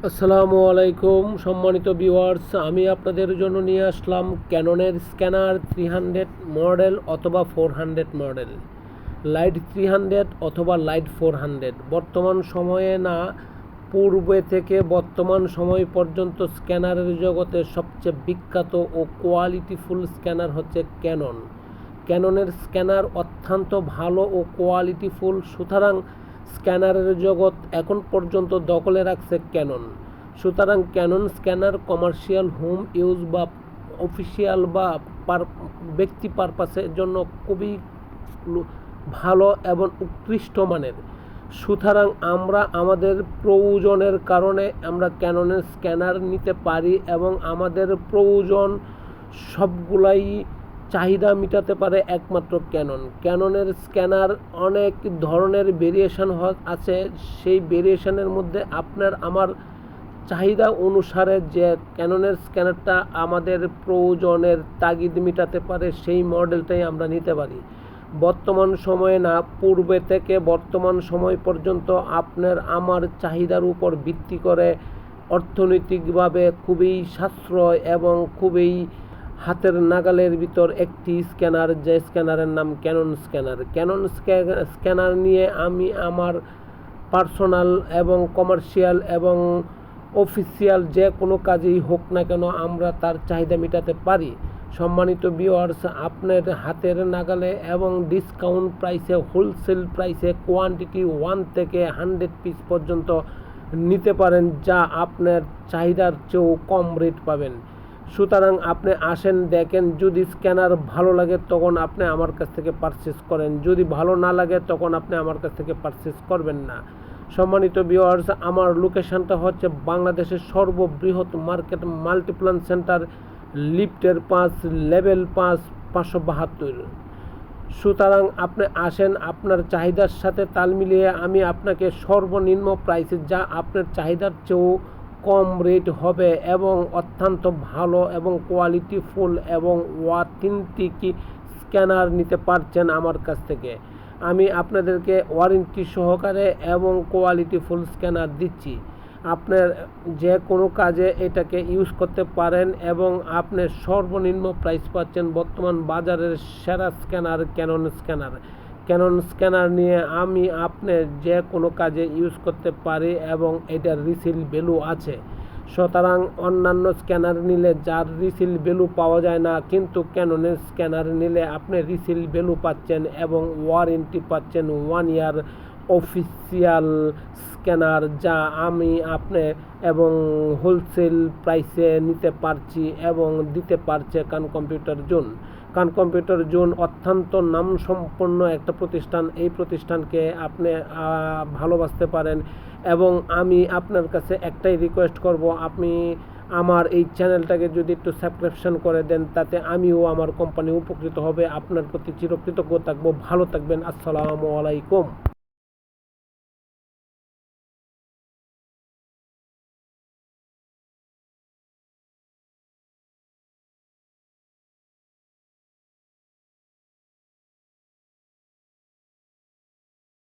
আসসালামু আলাইকুম সম্মানিত ভিউয়ার্স, আমি আপনাদের জন্য নিয়ে আসলাম ক্যাননের স্ক্যানার 300 মডেল অথবা 400 মডেল, লাইট 300 অথবা লাইট 400। বর্তমান সময়ে না, পূর্বে থেকে বর্তমান সময় পর্যন্ত স্ক্যানারের জগতে সবচেয়ে বিখ্যাত ও কোয়ালিটিফুল স্ক্যানার হচ্ছে ক্যানন। ক্যাননের স্ক্যানার অত্যন্ত ভালো ও কোয়ালিটিফুল, সুতরাং স্ক্যানারের জগৎ এখন পর্যন্ত দখলে রাখছে ক্যানন। সুতরাং Canon scanner commercial, home use বা অফিসিয়াল বা ব্যক্তি পারপাসের জন্য খুবই ভালো এবং উৎকৃষ্ট মানের। সুতরাং আমরা আমাদের প্রয়োজনের কারণে আমরা ক্যাননের স্ক্যানার নিতে পারি এবং আমাদের প্রয়োজন সবগুলাই চাহিদা মেটাতে পারে একমাত্র ক্যানন। ক্যাননের স্ক্যানার অনেক ধরনের ভেরিয়েশন আছে, সেই ভেরিয়েশনের মধ্যে আপনার আমার চাহিদা অনুসারে যে ক্যাননের স্ক্যানারটা আমাদের প্রয়োজনের তাগিদ মেটাতে পারে সেই মডেলটাই আমরা নিতে পারি। বর্তমান সময়ে না, পূর্বে থেকে বর্তমান সময় পর্যন্ত আপনার আমার চাহিদার উপর ভিত্তি করে অর্থনৈতিকভাবে খুবই সাশ্রয় এবং খুবই হাতের নাগালের ভিতর একটি স্ক্যানার, যে স্ক্যানারের নাম ক্যানন স্ক্যানার। ক্যানন স্ক্যানার নিয়ে আমি আমার পার্সোনাল এবং কমার্শিয়াল এবং অফিসিয়াল যে কোনো কাজেই হোক না কেন আমরা তার চাহিদা মেটাতে পারি। সম্মানিত ভিউয়ার্স, আপনার হাতের নাগালে এবং ডিসকাউন্ট প্রাইসে, হোলসেল প্রাইসে কোয়ান্টিটি 1 থেকে 100 পিস পর্যন্ত নিতে পারেন, যা আপনার চাহিদার চেয়েও কম রেট পাবেন। সুতরাং আপনি আসেন, দেখেন, যদি স্ক্যানার ভালো লাগে তখন আপনি আমার কাছ থেকে পারচেস করেন, যদি ভালো না লাগে তখন আপনি আমার কাছ থেকে পারচেস করবেন না। সম্মানিত ভিউয়ার্স, আমার লোকেশনটা হচ্ছে বাংলাদেশের সর্ববৃহৎ মার্কেট মাল্টিপ্লান সেন্টার, লিফটের 5, লেভেল 5, 572। সুতরাং আপনি আসেন, আপনার চাহিদার সাথে তাল মিলিয়ে আমি আপনাকে সর্বনিম্ন প্রাইসে, যা আপনার চাহিদার চেয়েও কম রেট হবে এবং অত্যন্ত ভালো এবং কোয়ালিটিফুল এবং অথেন্টিক স্ক্যানার নিতে পারছেন আমার কাছ থেকে। আমি আপনাদেরকে ওয়ারেন্টি সহকারে এবং কোয়ালিটিফুল স্ক্যানার দিচ্ছি। আপনার যে কোনো কাজে এটাকে ইউজ করতে পারেন এবং আপনি সর্বনিম্ন প্রাইস পাচ্ছেন বর্তমান বাজারের সেরা scanner Canon scanner. Canon scanner নিয়ে আমি আপনি যে কোনো কাজে ইউজ করতে পারি এবং এটার রিসেল ভ্যালু আছে। সুতরাং অন্যান্য স্ক্যানার নিলে যার রিসেল ভ্যালু পাওয়া যায় না, কিন্তু ক্যাননের স্ক্যানার নিলে আপনি রিসেল ভ্যালু পাচ্ছেন এবং ওয়ারেন্টি পাচ্ছেন 1 ইয়ার অফিসিয়াল স্ক্যানার, যা আমি আপনি এবং হোলসেল প্রাইসে নিতে পারছি এবং দিতে পারছে কান কম্পিউটার জোন। কান কম্পিউটার জোন অত্যন্ত নামসম্পন্ন একটা প্রতিষ্ঠান। এই প্রতিষ্ঠানকে আপনি ভালোবাসতে পারেন এবং আমি আপনার কাছে একটাই রিকোয়েস্ট করব, আপনি আমার এই চ্যানেলটাকে যদি একটু সাবস্ক্রিপশন করে দেন, তাতে আমিও আমার কোম্পানি উপকৃত হবে। আপনার প্রতি চিরকৃতজ্ঞ থাকবো। ভালো থাকবেন। আসসালামু আলাইকুম।